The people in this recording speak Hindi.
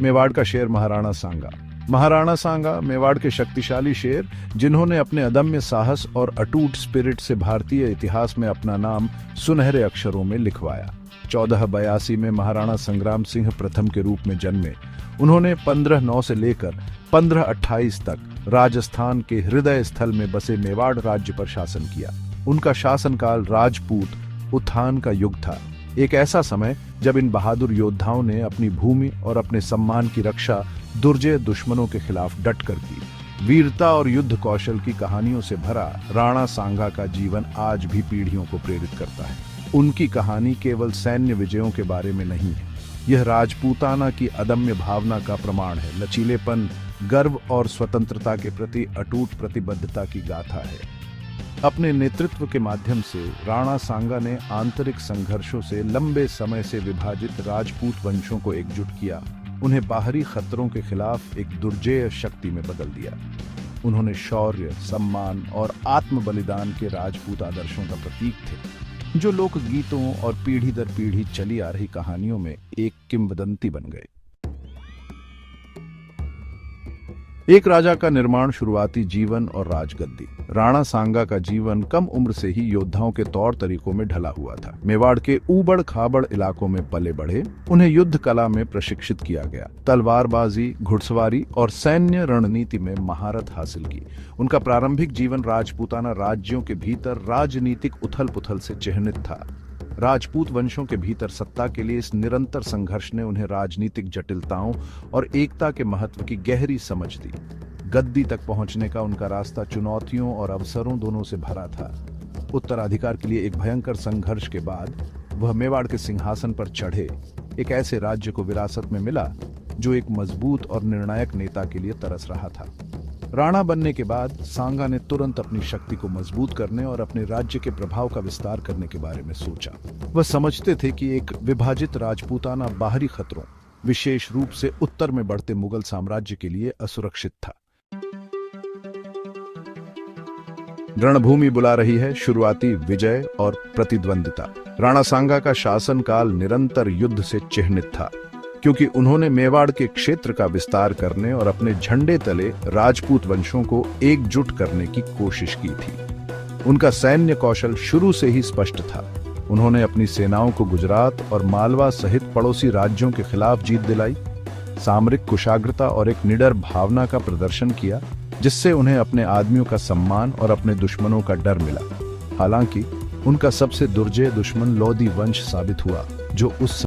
मेवाड़ का शेर महाराणा सांगा। महाराणा सांगा मेवाड़ के शक्तिशाली शेर, जिन्होंने अपने अदम्य साहस और अटूट स्पिरिट से भारतीय इतिहास में अपना नाम सुनहरे अक्षरों में लिखवाया। 1482 में महाराणा संग्राम सिंह प्रथम के रूप में जन्मे। उन्होंने 1509 से लेकर 1528 तक राजस्थान के हृदय स्थल में बसे मेवाड़ राज्य पर शासन किया। उनका शासनकाल राजपूत उत्थान का युग था, एक ऐसा समय जब इन बहादुर योद्धाओं ने अपनी भूमि और अपने सम्मान की रक्षा दुर्जय दुश्मनों के खिलाफ डटकर की। वीरता और युद्ध कौशल की कहानियों से भरा राणा सांगा का जीवन आज भी पीढ़ियों को प्रेरित करता है। उनकी कहानी केवल सैन्य विजयों के बारे में नहीं है, यह राजपूताना की अदम्य भावना का प्रमाण है, लचीलेपन, गर्व और स्वतंत्रता के प्रति अटूट प्रतिबद्धता की गाथा है। अपने नेतृत्व के माध्यम से राणा सांगा ने आंतरिक संघर्षों से लंबे समय से विभाजित राजपूत वंशों को एकजुट किया, उन्हें बाहरी खतरों के खिलाफ एक दुर्जेय शक्ति में बदल दिया। उन्होंने शौर्य, सम्मान और आत्म बलिदान के राजपूत आदर्शों का प्रतीक थे, जो लोक गीतों और पीढ़ी दर पीढ़ी चली आ रही कहानियों में एक किंवदंती बन गए। एक राजा का निर्माण, शुरुआती जीवन और राजगद्दी। राणा सांगा का जीवन कम उम्र से ही योद्धाओं के तौर तरीकों में ढला हुआ था। मेवाड़ के ऊबड़ खाबड़ इलाकों में पले बढ़े, उन्हें युद्ध कला में प्रशिक्षित किया गया, तलवारबाजी, घुड़सवारी और सैन्य रणनीति में महारत हासिल की। उनका प्रारंभिक जीवन राजपूताना राज्यों के भीतर राजनीतिक उथल पुथल से चिह्नित था। राजपूत वंशों के भीतर सत्ता के लिए इस निरंतर संघर्ष ने उन्हें राजनीतिक जटिलताओं और एकता के महत्व की गहरी समझ दी। गद्दी तक पहुंचने का उनका रास्ता चुनौतियों और अवसरों दोनों से भरा था। उत्तराधिकार के लिए एक भयंकर संघर्ष के बाद वह मेवाड़ के सिंहासन पर चढ़े। एक ऐसे राज्य को विरासत में मिला जो एक मजबूत और निर्णायक नेता के लिए तरस रहा था। राणा बनने के बाद सांगा ने तुरंत अपनी शक्ति को मजबूत करने और अपने राज्य के प्रभाव का विस्तार करने के बारे में सोचा। वह समझते थे कि एक विभाजित राजपूताना बाहरी खतरों, विशेष रूप से उत्तर में बढ़ते मुगल साम्राज्य के लिए असुरक्षित था। रणभूमि बुला रही है, शुरुआती विजय और प्रतिद्वंदिता। राणा सांगा का शासनकाल निरंतर युद्ध से चिह्नित था, क्योंकि उन्होंने मेवाड़ के क्षेत्र का विस्तार करने और अपने झंडे तले राजपूत वंशों को एकजुट करने की कोशिश की थी। उनका सैन्य कौशल शुरू से ही स्पष्ट था। उन्होंने अपनी सेनाओं को गुजरात और मालवा सहित पड़ोसी राज्यों के खिलाफ जीत दिलाई, सामरिक कुशाग्रता और एक निडर भावना का प्रदर्शन किया, जिससे उन्हें अपने आदमियों का सम्मान और अपने दुश्मनों का डर मिला। हालांकि उनका सबसे दुर्जय दुश्मन लोधी वंश साबित हुआ, जो उस